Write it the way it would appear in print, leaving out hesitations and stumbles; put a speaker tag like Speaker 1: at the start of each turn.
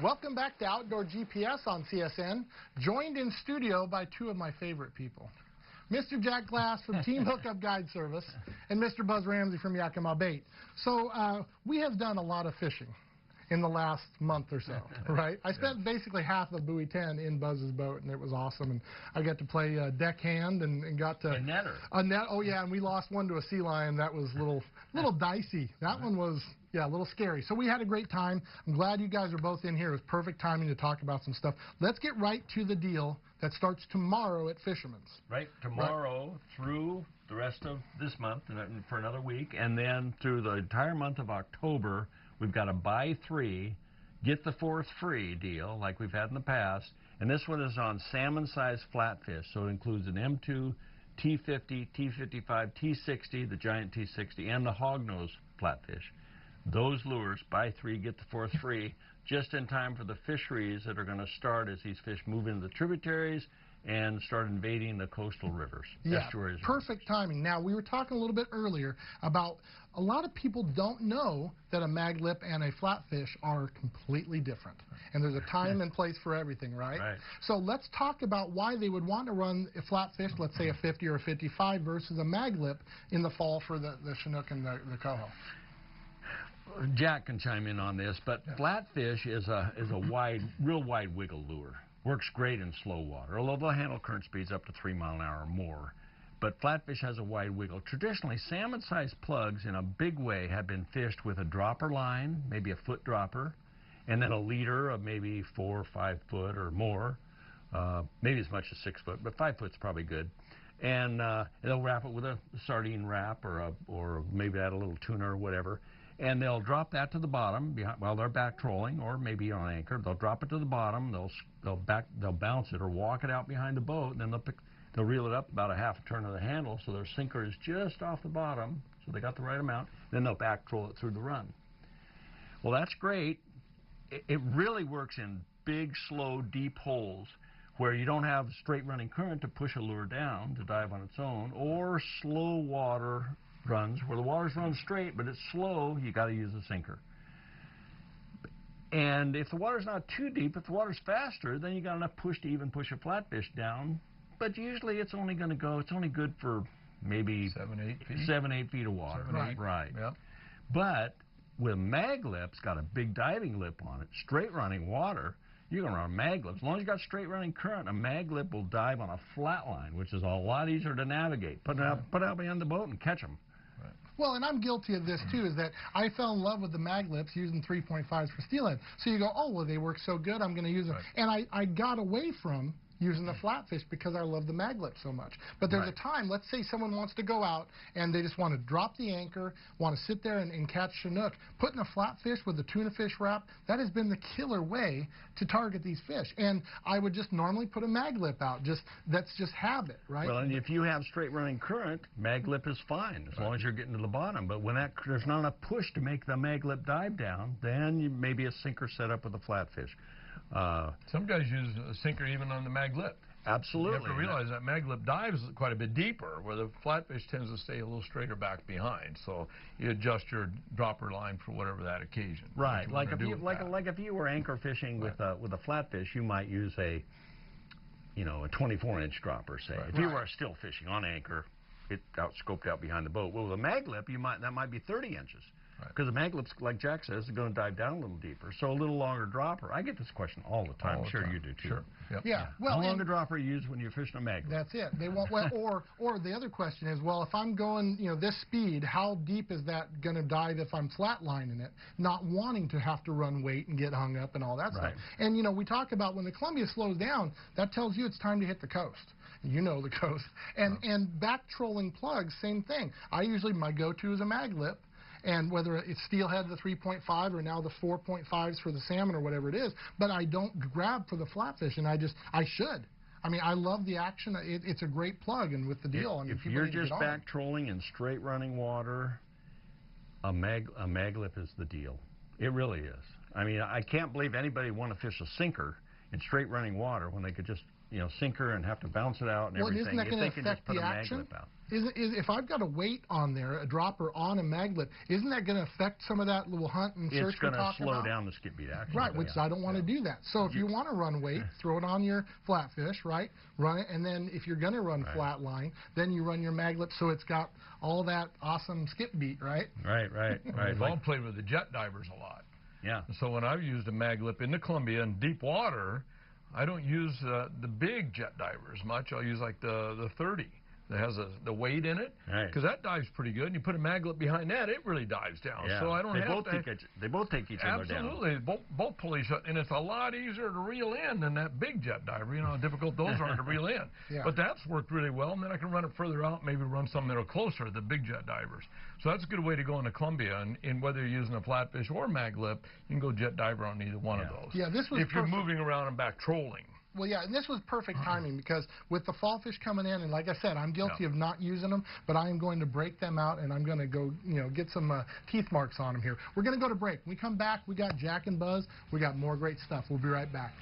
Speaker 1: Welcome back to Outdoor GPS on CSN, joined in studio by two of my favorite people. Mr. Jack Glass from Team Hookup Guide Service and Mr. Buzz Ramsey from Yakima Bait. So we have done a lot of fishing in the last month or so, right? I spent basically half of Buoy 10 in Buzz's boat, and it was awesome. And I got to play deckhand and got to...
Speaker 2: A netter.
Speaker 1: A net, oh yeah, and we lost one to a sea lion. That was a little dicey. That one was... yeah, a little scary. So we had a great time. I'm glad you guys are both in here. It was perfect timing to talk about some stuff. Let's get right to the deal that starts tomorrow at Fisherman's.
Speaker 2: Right, tomorrow through the rest of this month and for another week, and then through the entire month of October, we've got a buy three, get the fourth free deal like we've had in the past. And this one is on salmon-sized flatfish, so it includes an M2, T50, T55, T60, the giant T60, and the hognose flatfish. Those lures, buy three, get the fourth free, just in time for the fisheries that are going to start as these fish move into the tributaries and start invading the coastal rivers.
Speaker 1: Yeah,
Speaker 2: estuaries.
Speaker 1: Perfect timing. Now, we were talking a little bit earlier about a lot of people don't know that a maglip and a flatfish are completely different. And there's a time and place for everything, right?
Speaker 2: Right.
Speaker 1: So let's talk about why they would want to run a flatfish, let's say a 50 or a 55, versus a maglip in the fall for the Chinook and the coho.
Speaker 2: Jack can chime in on this, but flatfish is a real wide wiggle lure. Works great in slow water, although they'll handle current speeds up to 3 miles an hour or more. But flatfish has a wide wiggle. Traditionally, salmon-sized plugs in a big way have been fished with a dropper line, maybe a foot dropper, and then a leader of maybe 4 or 5 foot or more, maybe as much as 6 foot, but 5 foot's probably good. And they'll wrap it with a sardine wrap or maybe add a little tuna or whatever. And they'll drop that to the bottom while they're back trolling, or maybe on anchor. They'll drop it to the bottom. They'll bounce it or walk it out behind the boat, and then they'll reel it up about a half a turn of the handle, so their sinker is just off the bottom, so they got the right amount. Then they'll back troll it through the run. Well, that's great. It really works in big, slow, deep holes where you don't have straight running current to push a lure down to dive on its own, or slow water runs where the water's run straight but it's slow. You got to use a sinker. And if the water's not too deep, if the water's faster, then you got enough push to even push a flatfish down. But usually it's only going to go, it's only good for maybe 7-8 feet of water.
Speaker 1: 7-8.
Speaker 2: Right.
Speaker 3: Yep.
Speaker 2: But with maglip, it's got a big diving lip on it, straight running water. You can run a maglip. As long as you got straight running current, a maglip will dive on a flat line, which is a lot easier to navigate. Put it out behind the boat and catch them.
Speaker 1: Well, and I'm guilty of this too, is that I fell in love with the maglips using 3.5s for steelhead. So you go, oh, well, they work so good, I'm going to use them. Right. And I got away from using the flatfish because I love the maglip so much. But there's a time, let's say someone wants to go out and they just want to drop the anchor, want to sit there and catch Chinook. Putting a flatfish with a tuna fish wrap, that has been the killer way to target these fish. And I would just normally put a maglip out. That's just habit, right?
Speaker 2: Well, and if you have straight running current, maglip is fine as long as you're getting to the bottom. But when there's not enough push to make the maglip dive down, then maybe a sinker set up with a flatfish.
Speaker 3: Some guys use a sinker even on the maglip.
Speaker 2: Absolutely.
Speaker 3: You have to realize that maglip dives quite a bit deeper, where the flatfish tends to stay a little straighter back behind. So you adjust your dropper line for whatever that occasion.
Speaker 2: Right. Like if you were anchor fishing with a flatfish, you might use a 24-inch dropper, say. If you were still fishing on anchor, it scoped out behind the boat. Well, with a maglip, that might be 30 inches. Because the maglip's, like Jack says, is going to dive down a little deeper. So a little longer dropper. I get this question all the time. I'm sure you do too.
Speaker 3: Sure. Yep.
Speaker 1: Yeah. Well,
Speaker 2: how long a dropper you use when you're fishing a maglip?
Speaker 1: That's it. They want, well, or the other question is, well, if I'm going, this speed, how deep is that going to dive if I'm flatlining it, not wanting to have to run weight and get hung up and all that stuff. And we talk about when the Columbia slows down, that tells you it's time to hit the coast. You know the coast. And back trolling plugs, same thing. My go-to is a maglip. And whether it's steelhead, the 3.5, or now the 4.5s for the salmon or whatever it is, but I don't grab for the flatfish, and I should. I mean, I love the action. It's a great plug, and with the deal.
Speaker 2: If you're just back trolling in straight running water, a maglip is the deal. It really is. I mean, I can't believe anybody would want to fish a sinker in straight running water when they could just sinker and have to bounce it out and everything.
Speaker 1: Isn't that
Speaker 2: If
Speaker 1: going
Speaker 2: they
Speaker 1: to
Speaker 2: can just
Speaker 1: affect
Speaker 2: put
Speaker 1: the
Speaker 2: a
Speaker 1: action?
Speaker 2: mag lip out.
Speaker 1: If I've got a weight on there, a dropper on a mag lip, isn't that going to affect some of that little hunt and search
Speaker 2: It's going
Speaker 1: we're
Speaker 2: to
Speaker 1: talking
Speaker 2: slow
Speaker 1: about?
Speaker 2: down the skip beat action.
Speaker 1: Right, which I don't want to do that. So if you want to run weight, throw it on your flatfish, right? Run it, and then if you're going to run flat line, then you run your mag lip so it's got all that awesome skip beat, right?
Speaker 2: Right.
Speaker 3: We've all played with the jet divers a lot.
Speaker 2: Yeah.
Speaker 3: So when I've used a mag lip in the Columbia in deep water, I don't use the big jet divers much. I'll use like the 30 that has the weight in it, because that dives pretty good. And you put a mag lip behind that, it really dives down.
Speaker 2: Yeah.
Speaker 3: So I don't have to.
Speaker 2: They both take each other down.
Speaker 3: Absolutely, both pull each other, and it's a lot easier to reel in than that big jet diver. You know how difficult those are to reel in.
Speaker 1: Yeah.
Speaker 3: But that's worked really well, and then I can run it further out, maybe run some that are closer, the big jet divers. So that's a good way to go in the Columbia, and whether you're using a flatfish or mag lip, you can go jet diver on either one of those.
Speaker 1: Yeah, this was
Speaker 3: if you're moving around and back trolling.
Speaker 1: Well, yeah, and this was perfect timing because with the fall fish coming in, and like I said, I'm guilty of not using them, but I am going to break them out, and I'm going to go, get some teeth marks on them here. We're going to go to break. When we come back, we got Jack and Buzz. We got more great stuff. We'll be right back.